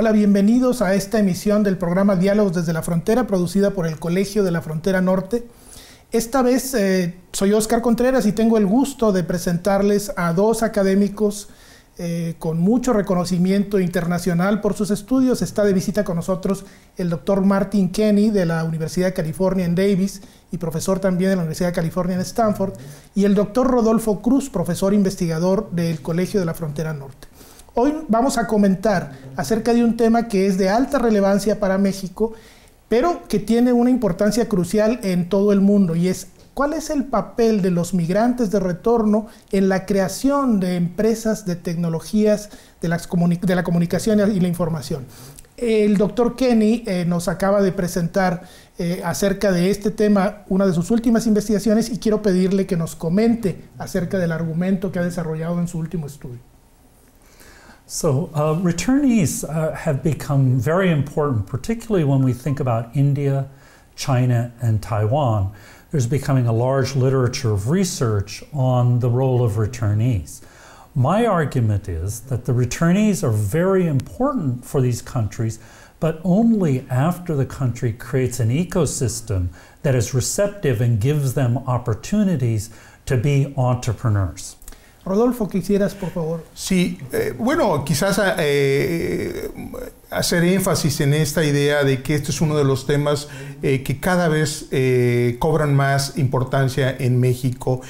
Hola, bienvenidos a esta emisión del programa Diálogos desde la Frontera, producida por el Colegio de la Frontera Norte. Esta vez soy Óscar Contreras y tengo el gusto de presentarles a dos académicos con mucho reconocimiento internacional por sus estudios. Está de visita con nosotros el doctor Martin Kenney de la Universidad de California en Davis y profesor también de la Universidad de California en Stanford, y el doctor Rodolfo Cruz, profesor investigador del Colegio de la Frontera Norte. Hoy vamos a comentar acerca de un tema que es de alta relevancia para México, pero que tiene una importancia crucial en todo el mundo, y es ¿cuál es el papel de los migrantes de retorno en la creación de empresas, de tecnologías, de la comunicación y la información? El doctor Kenney nos acaba de presentar acerca de este tema una de sus últimas investigaciones y quiero pedirle que nos comente acerca del argumento que ha desarrollado en su último estudio. So returnees have become very important, particularly when we think about India, China, and Taiwan. There's becoming a large literature of research on the role of returnees. My argument is that the returnees are very important for these countries, but only after the country creates an ecosystem that is receptive and gives them opportunities to be entrepreneurs. Rodolfo, ¿quisieras, por favor? Sí, bueno, quizás hacer énfasis en esta idea de que este es uno de los temas que cada vez cobran más importancia en México.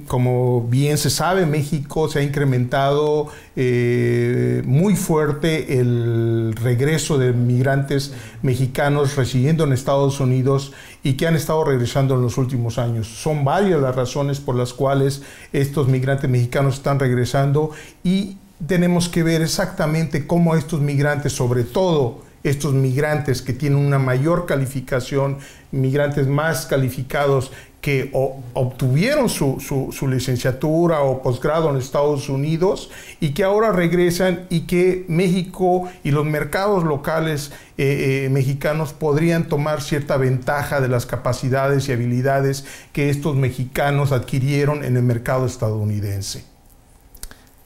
Como bien se sabe, México se ha incrementado muy fuerte el regreso de migrantes mexicanos residiendo en Estados Unidos y que han estado regresando en los últimos años. Son varias las razones por las cuales estos migrantes mexicanos están regresando y tenemos que ver exactamente cómo estos migrantes, sobre todo estos migrantes que tienen una mayor calificación, migrantes más calificados que obtuvieron su licenciatura o posgrado en Estados Unidos y que ahora regresan y que México y los mercados locales mexicanos podrían tomar cierta ventaja de las capacidades y habilidades que estos mexicanos adquirieron en el mercado estadounidense.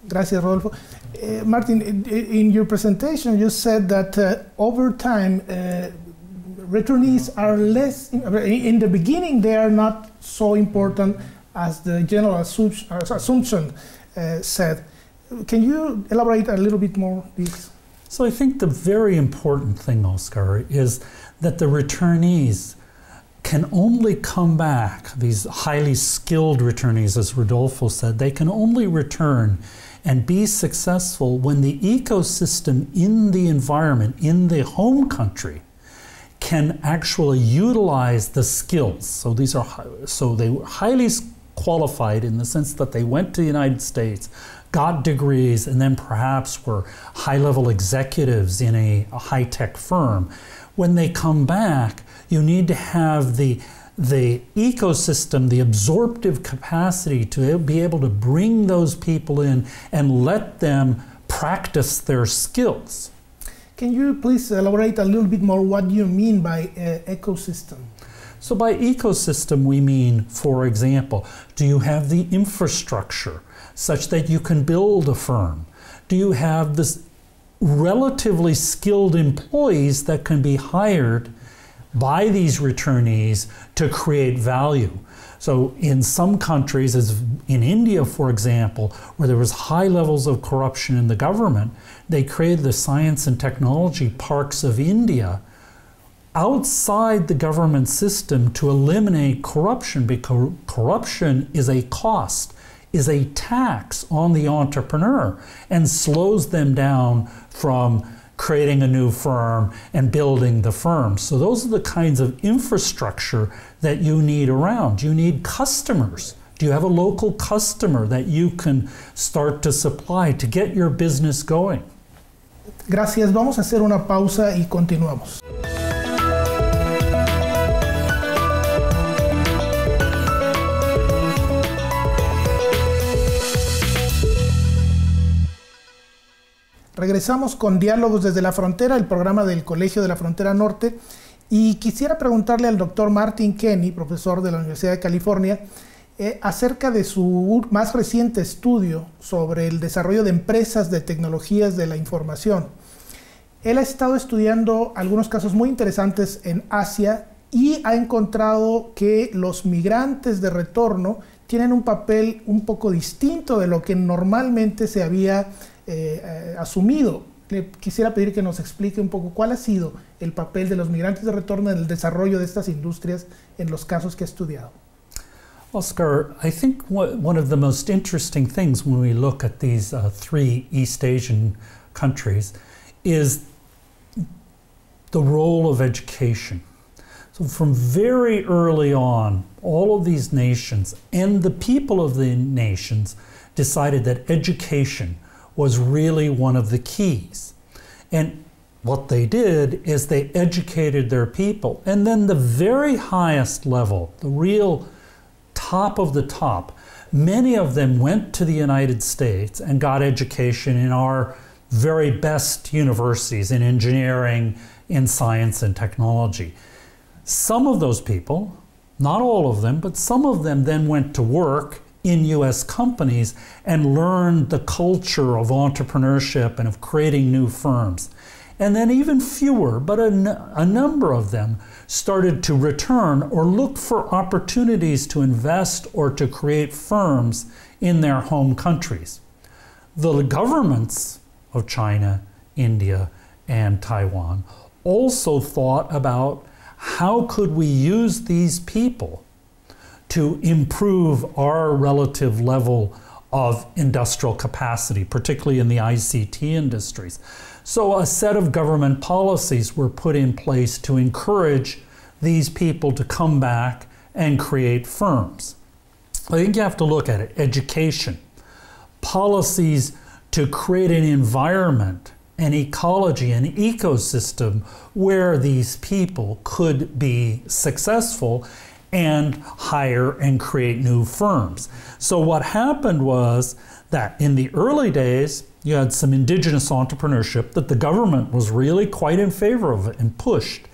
Gracias, Rodolfo. Martin, in your presentation, you said that over time, returnees are less, in the beginning, they are not so important as the general assumption said. Can you elaborate a little bit more, please? So I think the very important thing, Oscar, is that the returnees can only come back, these highly skilled returnees, as Rodolfo said, they can only return and be successful when the ecosystem in the environment, in the home country, can actually utilize the skills. So they were highly qualified in the sense that they went to the United States, got degrees, and then perhaps were high-level executives in a high-tech firm. When they come back, you need to have the ecosystem, the absorptive capacity to be able to bring those people in and let them practice their skills. Can you please elaborate a little bit more what you mean by ecosystem? So by ecosystem, we mean, for example, do you have the infrastructure such that you can build a firm? Do you have this relatively skilled employees that can be hired by these returnees to create value? So in some countries, as in India, for example, where there was high levels of corruption in the government, they created the science and technology parks of India outside the government system to eliminate corruption, because corruption is a cost, is a tax on the entrepreneur and slows them down from creating a new firm and building the firm. So those are the kinds of infrastructure that you need around. You need customers. Do you have a local customer that you can start to supply to get your business going? Gracias. Vamos a hacer una pausa y continuamos. Regresamos con Diálogos desde la Frontera, el programa del Colegio de la Frontera Norte, y quisiera preguntarle al doctor Martin Kenney, profesor de la Universidad de California, acerca de su más reciente estudio sobre el desarrollo de empresas de tecnologías de la información. Él ha estado estudiando algunos casos muy interesantes en Asia y ha encontrado que los migrantes de retorno tienen un papel un poco distinto de lo que normalmente se había asumido. Le quisiera pedir que nos explique un poco cuál ha sido el papel de los migrantes de retorno en el desarrollo de estas industrias en los casos que ha estudiado. Oscar, I think one of the most interesting things when we look at these three East Asian countries is the role of education. So from very early on, all of these nations and the people of the nations decided that education was really one of the keys. And what they did is they educated their people. And then the very highest level, the real top of the top, many of them went to the United States and got education in our very best universities in engineering, in science and technology. Some of those people, not all of them, but some of them then went to work in US companies and learned the culture of entrepreneurship and of creating new firms. And then even fewer, but a number of them started to return or look for opportunities to invest or to create firms in their home countries. The governments of China, India, and Taiwan also thought about how could we use these people to improve our relative level of industrial capacity, particularly in the ICT industries. So a set of government policies were put in place to encourage these people to come back and create firms. I think you have to look at it. Education, policies to create an environment, an ecology, an ecosystem where these people could be successful and hire and create new firms. So what happened was that in the early days, you had some indigenous entrepreneurship that the government was really quite in favor of it and pushed.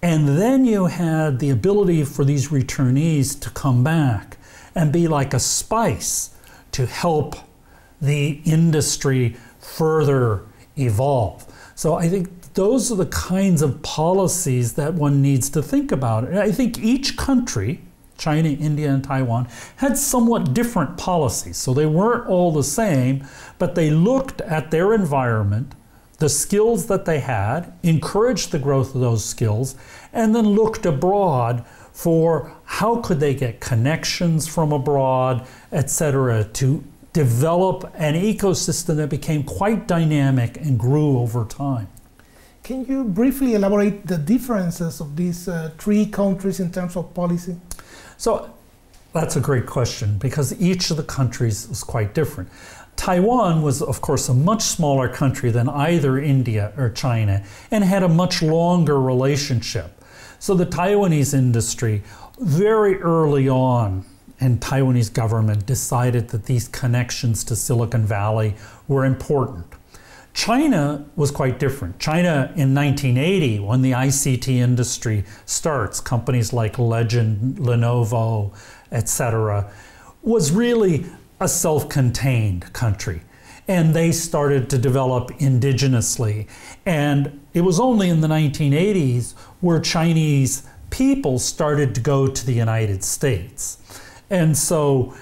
And then you had the ability for these returnees to come back and be like a spice to help the industry further evolve. So I think those are the kinds of policies that one needs to think about. And I think each country, China, India, and Taiwan, had somewhat different policies. So they weren't all the same, but they looked at their environment, the skills that they had, encouraged the growth of those skills, and then looked abroad for how could they get connections from abroad, etc., to develop an ecosystem that became quite dynamic and grew over time. Can you briefly elaborate the differences of these three countries in terms of policy? So that's a great question because each of the countries was quite different. Taiwan was, of course, a much smaller country than either India or China and had a much longer relationship. So the Taiwanese industry, very early on, and Taiwanese government decided that these connections to Silicon Valley were important. China was quite different. China in 1980, when the ICT industry starts, companies like Legend, Lenovo, etc., was really a self-contained country. And they started to develop indigenously. And it was only in the 1980s where Chinese people started to go to the United States. And so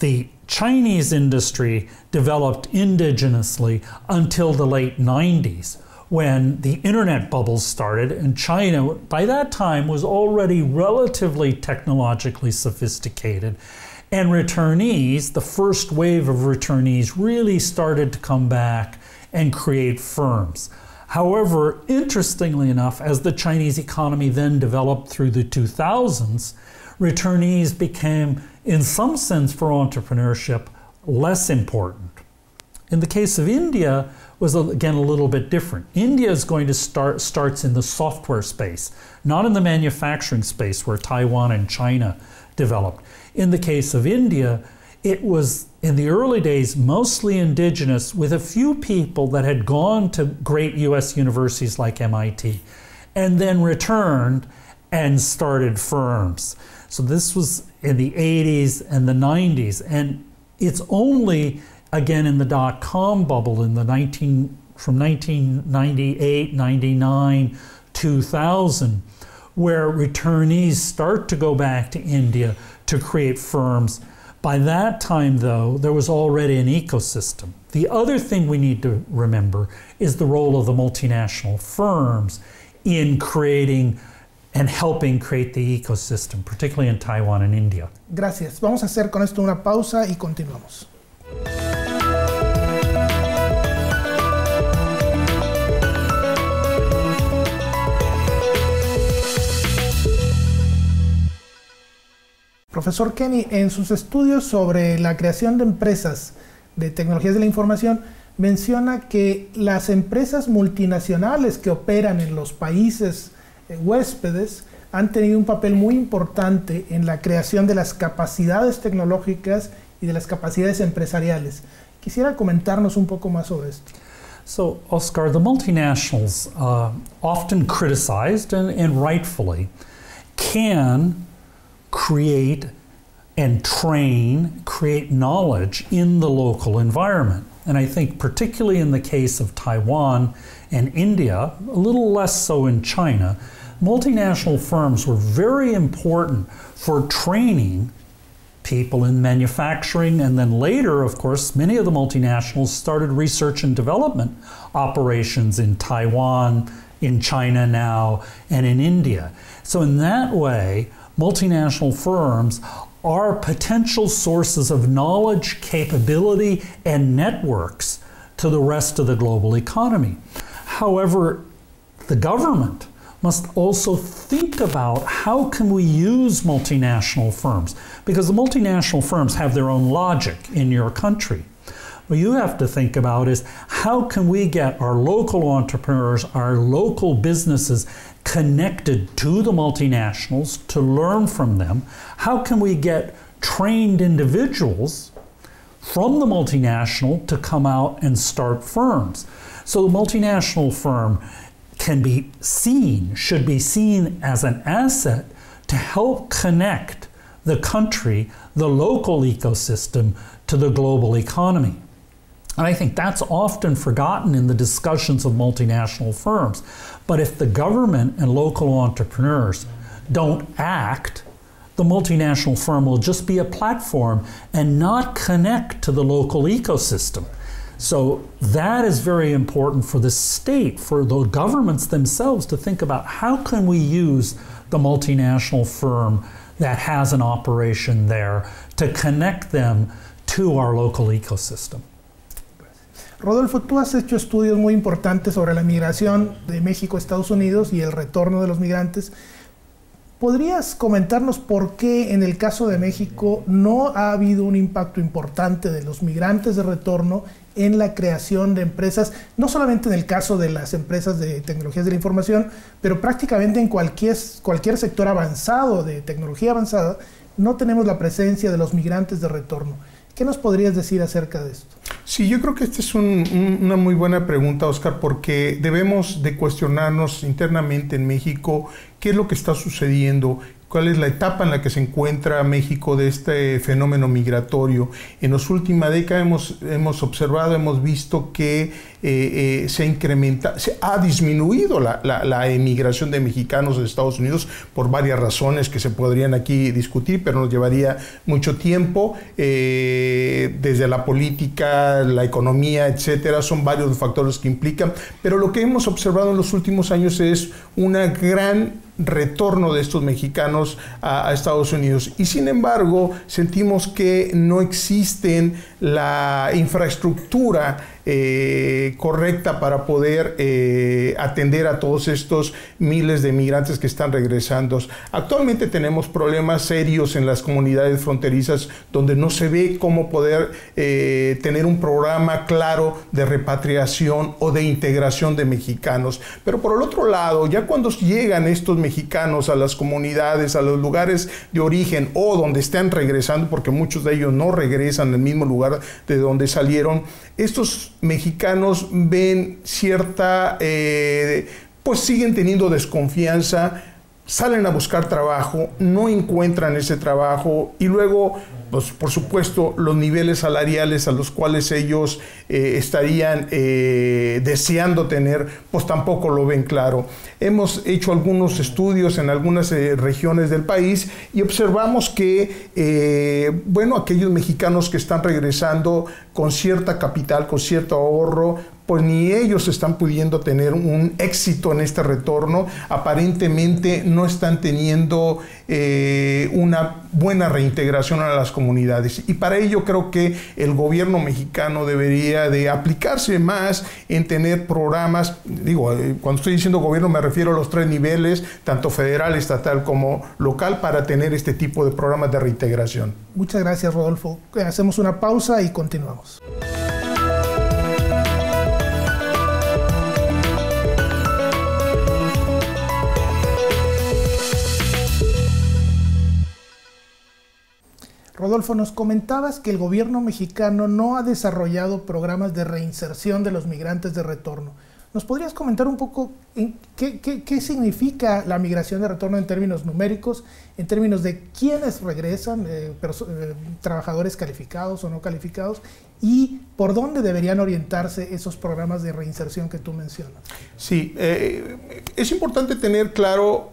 the Chinese industry developed indigenously until the late 90s when the internet bubbles started, and China by that time was already relatively technologically sophisticated. And returnees, the first wave of returnees, really started to come back and create firms. However, interestingly enough, as the Chinese economy then developed through the 2000s, returnees became, in some sense for entrepreneurship, less important. In the case of India, was again a little bit different. India is going to starts in the software space, not in the manufacturing space where Taiwan and China developed. In the case of India, it was in the early days mostly indigenous with a few people that had gone to great US universities like MIT and then returned and started firms. So this was in the 80s and the 90s, and it's only again in the dot-com bubble in the from 1998, 99, 2000, where returnees start to go back to India to create firms. By that time, though, there was already an ecosystem. The other thing we need to remember is the role of the multinational firms in creating and helping create the ecosystem, particularly in Taiwan and India. Gracias. Vamos a hacer con esto una pausa y continuamos. Profesor Kenney, en sus estudios sobre la creación de empresas de tecnologías de la información, menciona que las empresas multinacionales que operan en los países huéspedes han tenido un papel muy importante en la creación de las capacidades tecnológicas y de las capacidades empresariales. Quisiera comentarnos un poco más sobre esto. So, Oscar, the multinationals, often criticized and rightfully, can create and train, create knowledge in the local environment. And I think particularly in the case of Taiwan and India, a little less so in China, multinational firms were very important for training people in manufacturing, and then later, of course, many of the multinationals started research and development operations in Taiwan, in China now, and in India. So in that way, multinational firms are potential sources of knowledge, capability, and networks to the rest of the global economy. However, the government must also think about how can we use multinational firms, because the multinational firms have their own logic in your country. What you have to think about is how can we get our local entrepreneurs, our local businesses connected to the multinationals to learn from them? How can we get trained individuals from the multinational to come out and start firms? So the multinational firm can be seen, should be seen as an asset to help connect the country, the local ecosystem, to the global economy. And I think that's often forgotten in the discussions of multinational firms. But if the government and local entrepreneurs don't act, the multinational firm will just be a platform and not connect to the local ecosystem. So that is very important for the state, for the governments themselves to think about how can we use the multinational firm that has an operation there to connect them to our local ecosystem. Rodolfo, tú has hecho estudios muy importantes sobre la migración de México a Estados Unidos y el retorno de los migrantes. ¿Podrías comentarnos por qué en el caso de México no ha habido un impacto importante de los migrantes de retorno en la creación de empresas, no solamente en el caso de las empresas de tecnologías de la información, pero prácticamente en cualquier sector avanzado de tecnología avanzada, no tenemos la presencia de los migrantes de retorno? ¿Qué nos podrías decir acerca de esto? Sí, yo creo que esta es una muy buena pregunta, Óscar, porque debemos de cuestionarnos internamente en México qué es lo que está sucediendo, cuál es la etapa en la que se encuentra México de este fenómeno migratorio. En las últimas décadas hemos observado, hemos visto que se ha disminuido la emigración de mexicanos de Estados Unidos por varias razones que se podrían aquí discutir, pero nos llevaría mucho tiempo, desde la política, la economía, etcétera. Son varios los factores que implican, pero lo que hemos observado en los últimos años es una gran retorno de estos mexicanos a Estados Unidos, y sin embargo sentimos que no existen la infraestructura correcta para poder atender a todos estos miles de migrantes que están regresando. Actualmente tenemos problemas serios en las comunidades fronterizas donde no se ve cómo poder tener un programa claro de repatriación o de integración de mexicanos. Pero por el otro lado, ya cuando llegan estos mexicanos a las comunidades, a los lugares de origen o donde están regresando, porque muchos de ellos no regresan al mismo lugar de donde salieron, estos mexicanos ven cierta, pues siguen teniendo desconfianza, salen a buscar trabajo, no encuentran ese trabajo y luego, pues, por supuesto, los niveles salariales a los cuales ellos estarían deseando tener, pues tampoco lo ven claro. Hemos hecho algunos estudios en algunas regiones del país y observamos que, bueno, aquellos mexicanos que están regresando con cierta capital, con cierto ahorro, pues ni ellos están pudiendo tener un éxito en este retorno. Aparentemente no están teniendo una buena reintegración a las comunidades. Y para ello creo que el gobierno mexicano debería de aplicarse más en tener programas. Digo, cuando estoy diciendo gobierno me refiero a los 3 niveles, tanto federal, estatal como local, para tener este tipo de programas de reintegración. Muchas gracias, Rodolfo. Hacemos una pausa y continuamos. Rodolfo, nos comentabas que el gobierno mexicano no ha desarrollado programas de reinserción de los migrantes de retorno. ¿Nos podrías comentar un poco qué significa la migración de retorno en términos numéricos, en términos de quiénes regresan, trabajadores calificados o no calificados, y por dónde deberían orientarse esos programas de reinserción que tú mencionas? Sí, es importante tener claro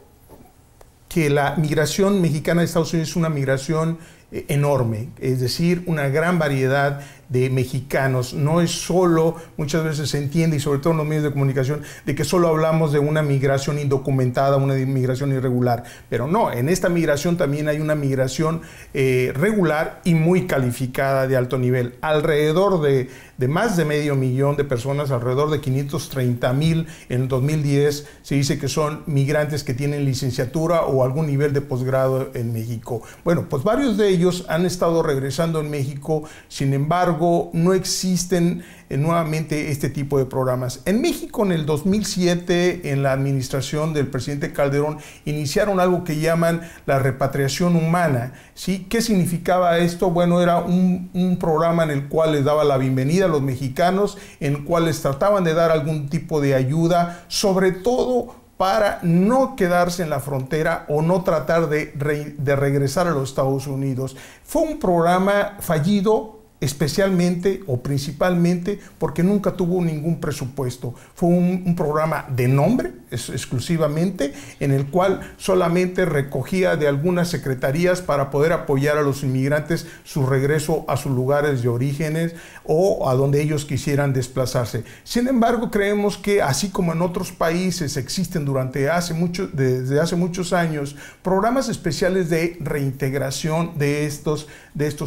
que la migración mexicana de Estados Unidos es una migración enorme, es decir, una gran variedad de mexicanos. No es solo, muchas veces se entiende, y sobre todo en los medios de comunicación, de que solo hablamos de una migración indocumentada, una migración irregular. Pero no, en esta migración también hay una migración regular y muy calificada de alto nivel. Alrededor de más de 500,000 de personas, alrededor de 530,000 en el 2010, se dice que son migrantes que tienen licenciatura o algún nivel de posgrado en México. Bueno, pues varios de ellos han estado regresando en México, sin embargo, no existen nuevamente este tipo de programas. En México, en el 2007, en la administración del presidente Calderón, iniciaron algo que llaman la repatriación humana. ¿Sí? ¿Qué significaba esto? Bueno, era un programa en el cual les daba la bienvenida a los mexicanos, en el cual les trataban de dar algún tipo de ayuda, sobre todo para no quedarse en la frontera o no tratar de regresar a los Estados Unidos. Fue un programa fallido, especialmente o principalmente porque nunca tuvo ningún presupuesto. Fue un programa de nombre exclusivamente, en el cual solamente recogía de algunas secretarías para poder apoyar a los inmigrantes su regreso a sus lugares de orígenes o a donde ellos quisieran desplazarse. Sin embargo, creemos que así como en otros países existen desde hace muchos años programas especiales de reintegración de estos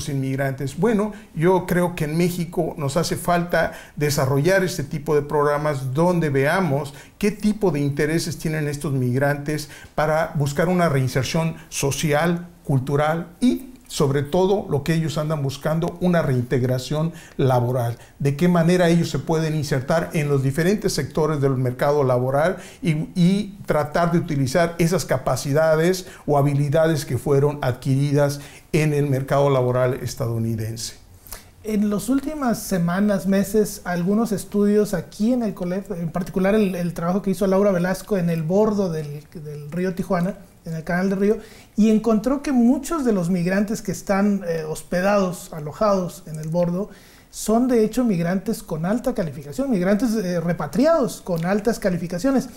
inmigrantes. Bueno, yo creo que en México nos hace falta desarrollar este tipo de programas donde veamos qué tipo de intereses tienen estos migrantes para buscar una reinserción social, cultural y sobre todo lo que ellos andan buscando, una reintegración laboral. De qué manera ellos se pueden insertar en los diferentes sectores del mercado laboral y tratar de utilizar esas capacidades o habilidades que fueron adquiridas en el mercado laboral estadounidense. En las últimas semanas, meses, algunos estudios aquí en el Colegio, en particular el trabajo que hizo Laura Velasco en el bordo del río Tijuana, en el canal del río, y encontró que muchos de los migrantes que están hospedados, alojados en el bordo, son de hecho migrantes con alta calificación, migrantes repatriados con altas calificaciones.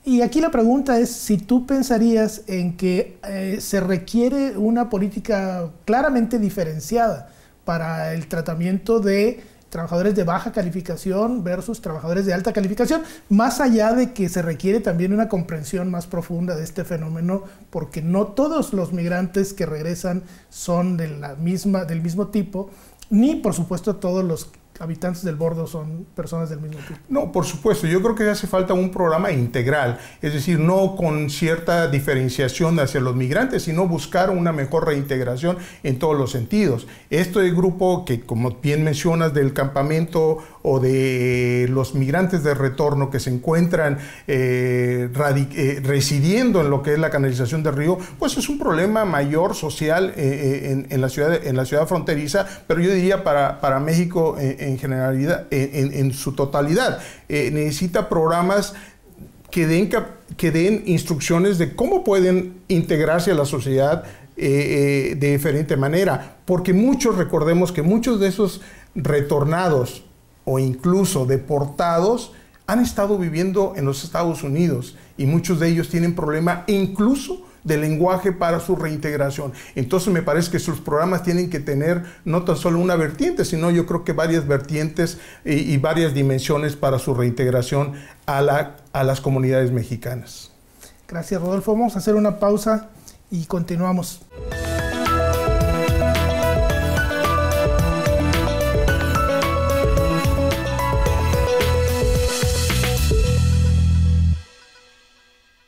Y aquí la pregunta es si tú pensarías en que se requiere una política claramente diferenciada para el tratamiento de trabajadores de baja calificación versus trabajadores de alta calificación, más allá de que se requiere también una comprensión más profunda de este fenómeno, porque no todos los migrantes que regresan son del mismo tipo, ni por supuesto todos los habitantes del bordo son personas del mismo tipo. No, por supuesto, yo creo que hace falta un programa integral, es decir, no con cierta diferenciación hacia los migrantes, sino buscar una mejor reintegración en todos los sentidos. Este grupo que, como bien mencionas, del campamento o de los migrantes de retorno que se encuentran residiendo en lo que es la canalización del río, pues es un problema mayor social en la ciudad fronteriza, pero yo diría para México en generalidad, en su totalidad. Necesita programas que den instrucciones de cómo pueden integrarse a la sociedad de diferente manera. Porque recordemos que muchos de esos retornados o incluso deportados han estado viviendo en los Estados Unidos y muchos de ellos tienen problema incluso de lenguaje para su reintegración. Entonces me parece que sus programas tienen que tener no tan solo una vertiente, sino yo creo que varias vertientes y varias dimensiones para su reintegración a las comunidades mexicanas. Gracias, Rodolfo. Vamos a hacer una pausa y continuamos.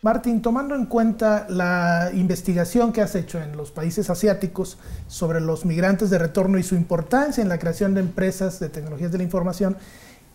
Martín, tomando en cuenta la investigación que has hecho en los países asiáticos sobre los migrantes de retorno y su importancia en la creación de empresas de tecnologías de la información,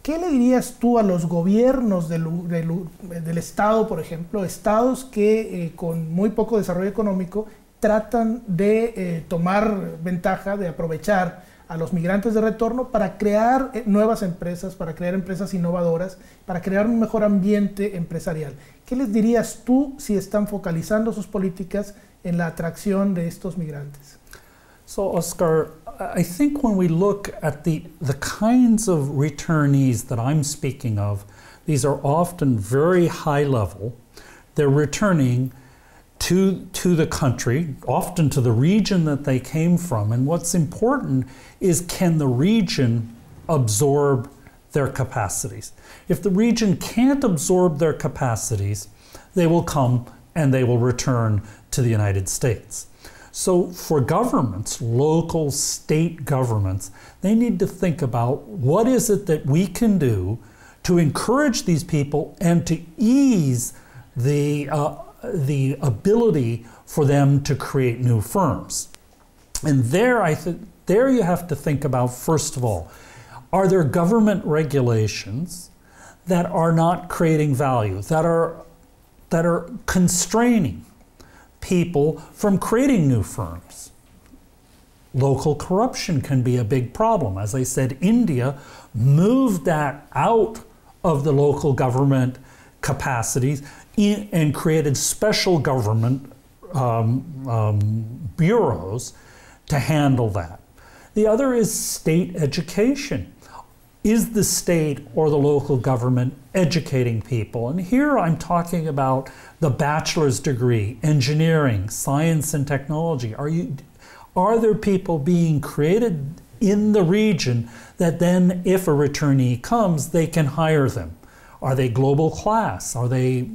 ¿qué le dirías tú a los gobiernos del Estado, por ejemplo, estados que con muy poco desarrollo económico tratan de tomar ventaja, de aprovechar a los migrantes de retorno para crear nuevas empresas, para crear empresas innovadoras, para crear un mejor ambiente empresarial? ¿Qué les dirías tú si están focalizando sus políticas en la atracción de estos migrantes? So, Oscar, I think when we look at the kinds of returnees that I'm speaking of, these are often very high level. They're returning to the country, often to the region that they came from. And what's important is, can the region absorb their capacities? If the region can't absorb their capacities, they will come and they will return to the United States. So for governments, local, state governments, they need to think about what is it that we can do to encourage these people and to ease the ability for them to create new firms. And there you have to think about, first of all, are there government regulations that are not creating value, that are constraining people from creating new firms? Local corruption can be a big problem. As I said, India moved that out of the local government capacities and created special government bureaus to handle that. The other is state education. Is the state or the local government educating people? And here I'm talking about the bachelor's degree, engineering, science and technology. Are there people being created in the region that then, if a returnee comes, they can hire them? Are they global class? Are they,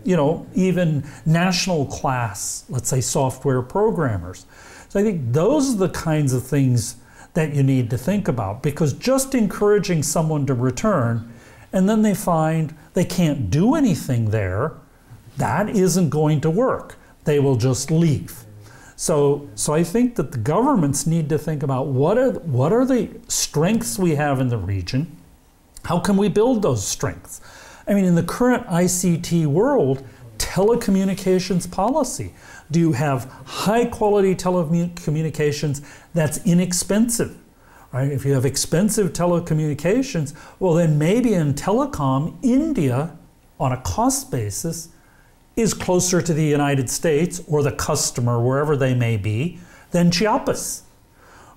even national class, let's say software programmers? So I think those are the kinds of things that you need to think about, because just encouraging someone to return and then they find they can't do anything there, that isn't going to work. They will just leave. So I think that the governments need to think about what are the strengths we have in the region. How can we build those strengths? I mean, in the current ICT world, telecommunications policy. Do you have high quality telecommunications that's inexpensive? Right? If you have expensive telecommunications, well then maybe in telecom, India, on a cost basis, is closer to the United States or the customer, wherever they may be, than Chiapas.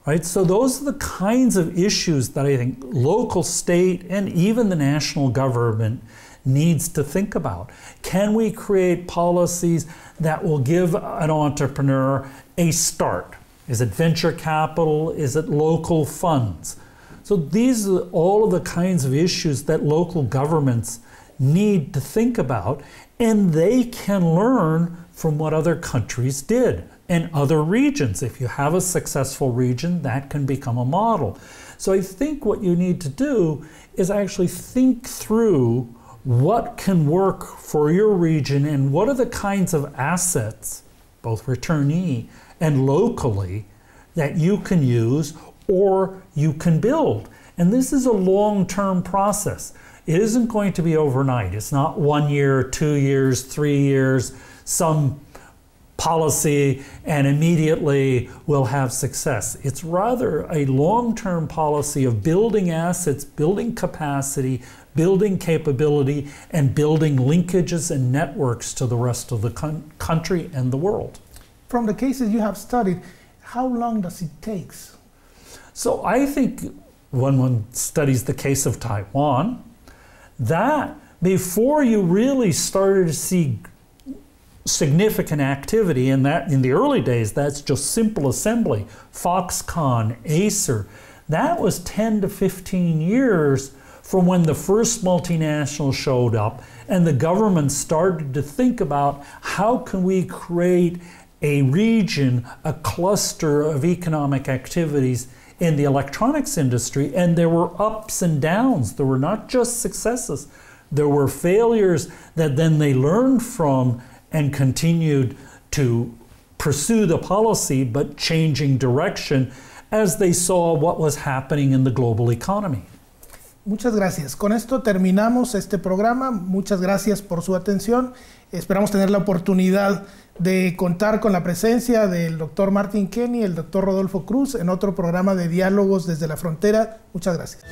Right? So those are the kinds of issues that I think local, state, and even the national government needs to think about. Can we create policies that will give an entrepreneur a start? Is it venture capital? Is it local funds? So these are all of the kinds of issues that local governments need to think about, and they can learn from what other countries did and other regions. If you have a successful region, that can become a model. So I think what you need to do is actually think through what can work for your region and what are the kinds of assets, both returnee and locally, that you can use or you can build. And this is a long-term process. It isn't going to be overnight. It's not 1 year, 2 years, 3 years, some policy and immediately we'll have success. It's rather a long-term policy of building assets, building capacity, building capability, and building linkages and networks to the rest of the country and the world. From the cases you have studied, how long does it take? So I think when one studies the case of Taiwan, that before you really started to see significant activity in the early days, that's just simple assembly, Foxconn, Acer, that was 10 to 15 years from when the first multinational showed up and the government started to think about how can we create a region, a cluster of economic activities in the electronics industry. And there were ups and downs. There were not just successes. There were failures that then they learned from and continued to pursue the policy, but changing direction as they saw what was happening in the global economy. Muchas gracias. Con esto terminamos este programa. Muchas gracias por su atención. Esperamos tener la oportunidad de contar con la presencia del doctor Martin Kenney, el doctor Rodolfo Cruz, en otro programa de Diálogos desde la Frontera. Muchas gracias.